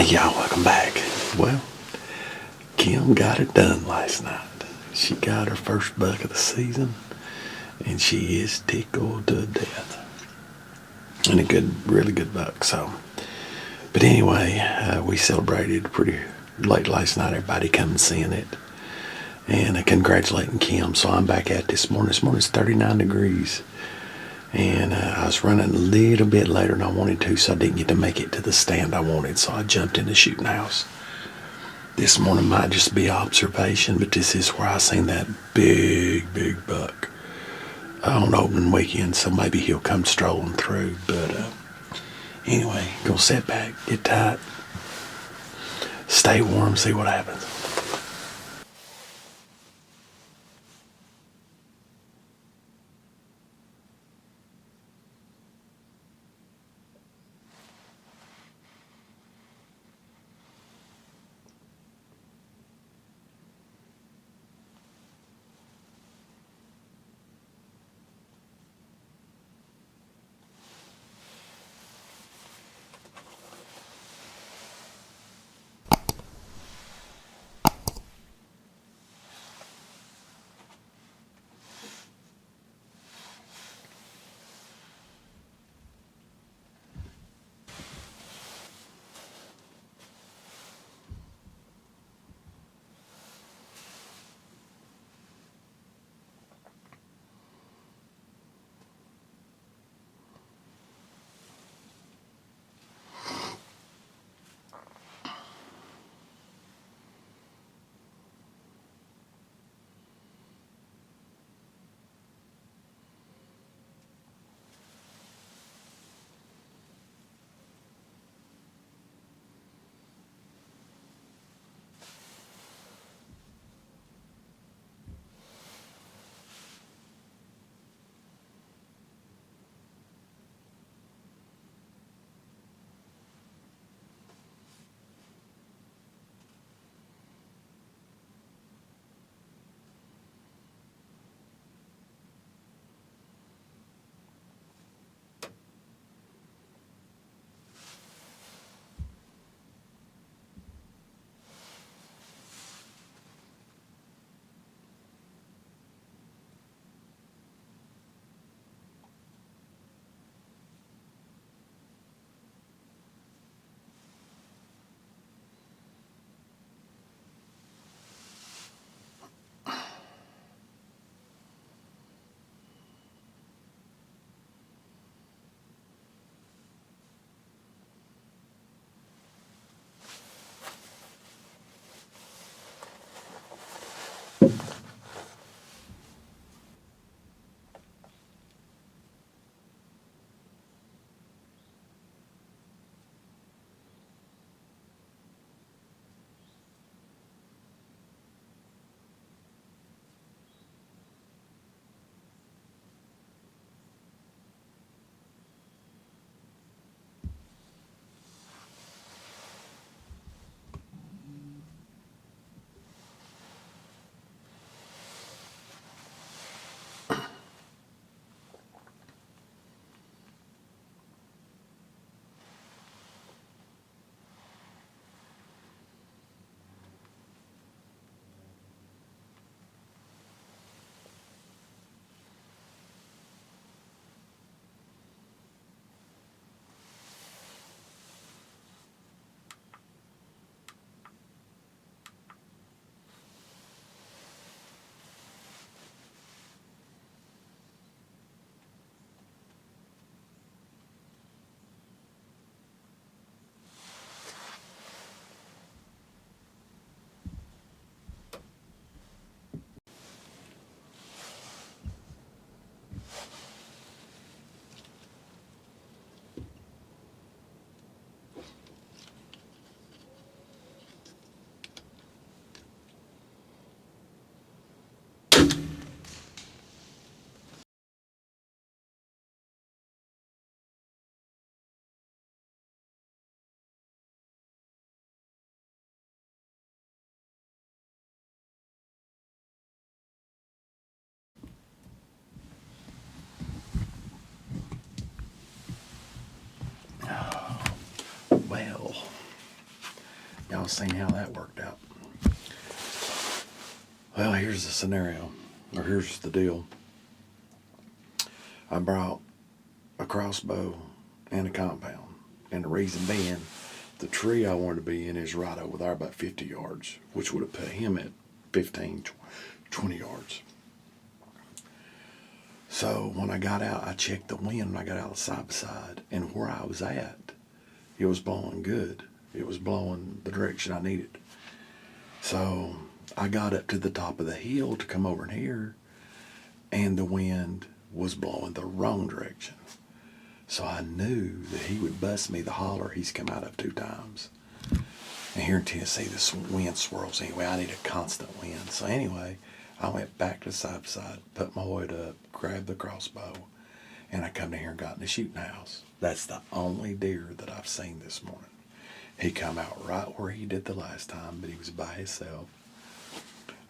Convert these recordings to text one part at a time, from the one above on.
Hey y'all, welcome back. Well, Kim got it done last night. She got her first buck of the season, and she is tickled to death. And a really good buck. But anyway, we celebrated pretty late last night. Everybody come seeing it, and congratulating Kim. So I'm back at this morning. This morning's 39 degrees. And I was running a little bit later than I wanted to, so I didn't get to make it to the stand I wanted. So I jumped in the shooting house. This morning might just be observation, but this is where I seen that big buck on opening weekend. So maybe he'll come strolling through. But anyway, go sit back, get tight, stay warm, see what happens. y'all seen how that worked out. Well, here's the scenario, or here's the deal. I brought a crossbow and a compound, and the reason being, the tree I wanted to be in is right over there about 50 yards, which would have put him at 15, 20 yards. So when I got out, I checked the wind when I got out side by side, and where I was at, it was blowing good. It was blowing the direction I needed. So I got up to the top of the hill to come over in here, and the wind was blowing the wrong direction. So I knew that he would bust me the holler he's come out of 2 times. And here in Tennessee, the wind swirls anyway. I need a constant wind. So anyway, I went back to the side by side, put my weight up, grabbed the crossbow, and I come down here and got in the shooting house. That's the only deer that I've seen this morning. He come out right where he did the last time, but he was by himself.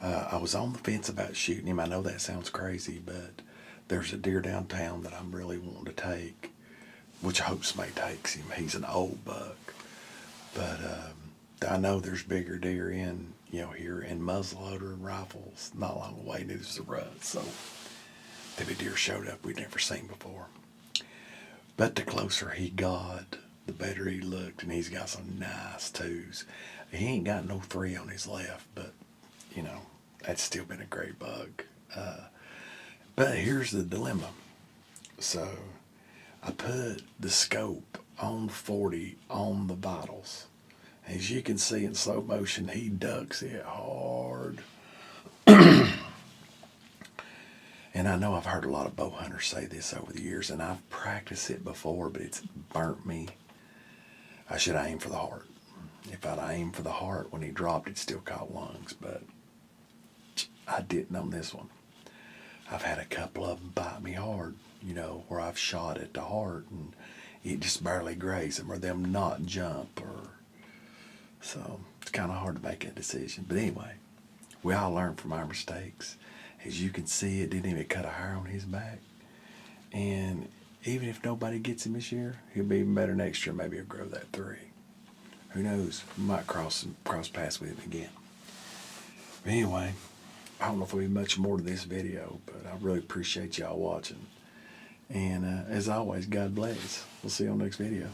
I was on the fence about shooting him. I know that sounds crazy, but there's a deer downtown that I'm really wanting to take, which I hope somebody takes him. He's an old buck. But I know there's bigger deer in, here in muzzleloader and rifles not long away, and it's the rut. So the deer showed up we'd never seen before. But the closer he got, the better he looked, and he's got some nice 2s. He ain't got no 3 on his left, but, that's still been a great buck. But here's the dilemma. So I put the scope on 40 on the vitals. As you can see in slow motion, he ducks it hard. And I know I've heard a lot of bow hunters say this over the years, and I've practiced it before, but it's burnt me. I should aim for the heart. If I'd aimed for the heart when he dropped, it still caught lungs, but I didn't on this one. I've had a couple of them bite me hard, where I've shot at the heart and it just barely grazed them, or them not jump, so it's kind of hard to make that decision. But anyway, we all learn from our mistakes. As you can see, it didn't even cut a hair on his back. And even if nobody gets him this year, he'll be even better next year. Maybe he'll grow that 3. Who knows? We might cross paths with him again. But anyway, I don't know if there'll be much more to this video, but I really appreciate y'all watching. And as always, God bless. We'll see you on the next video.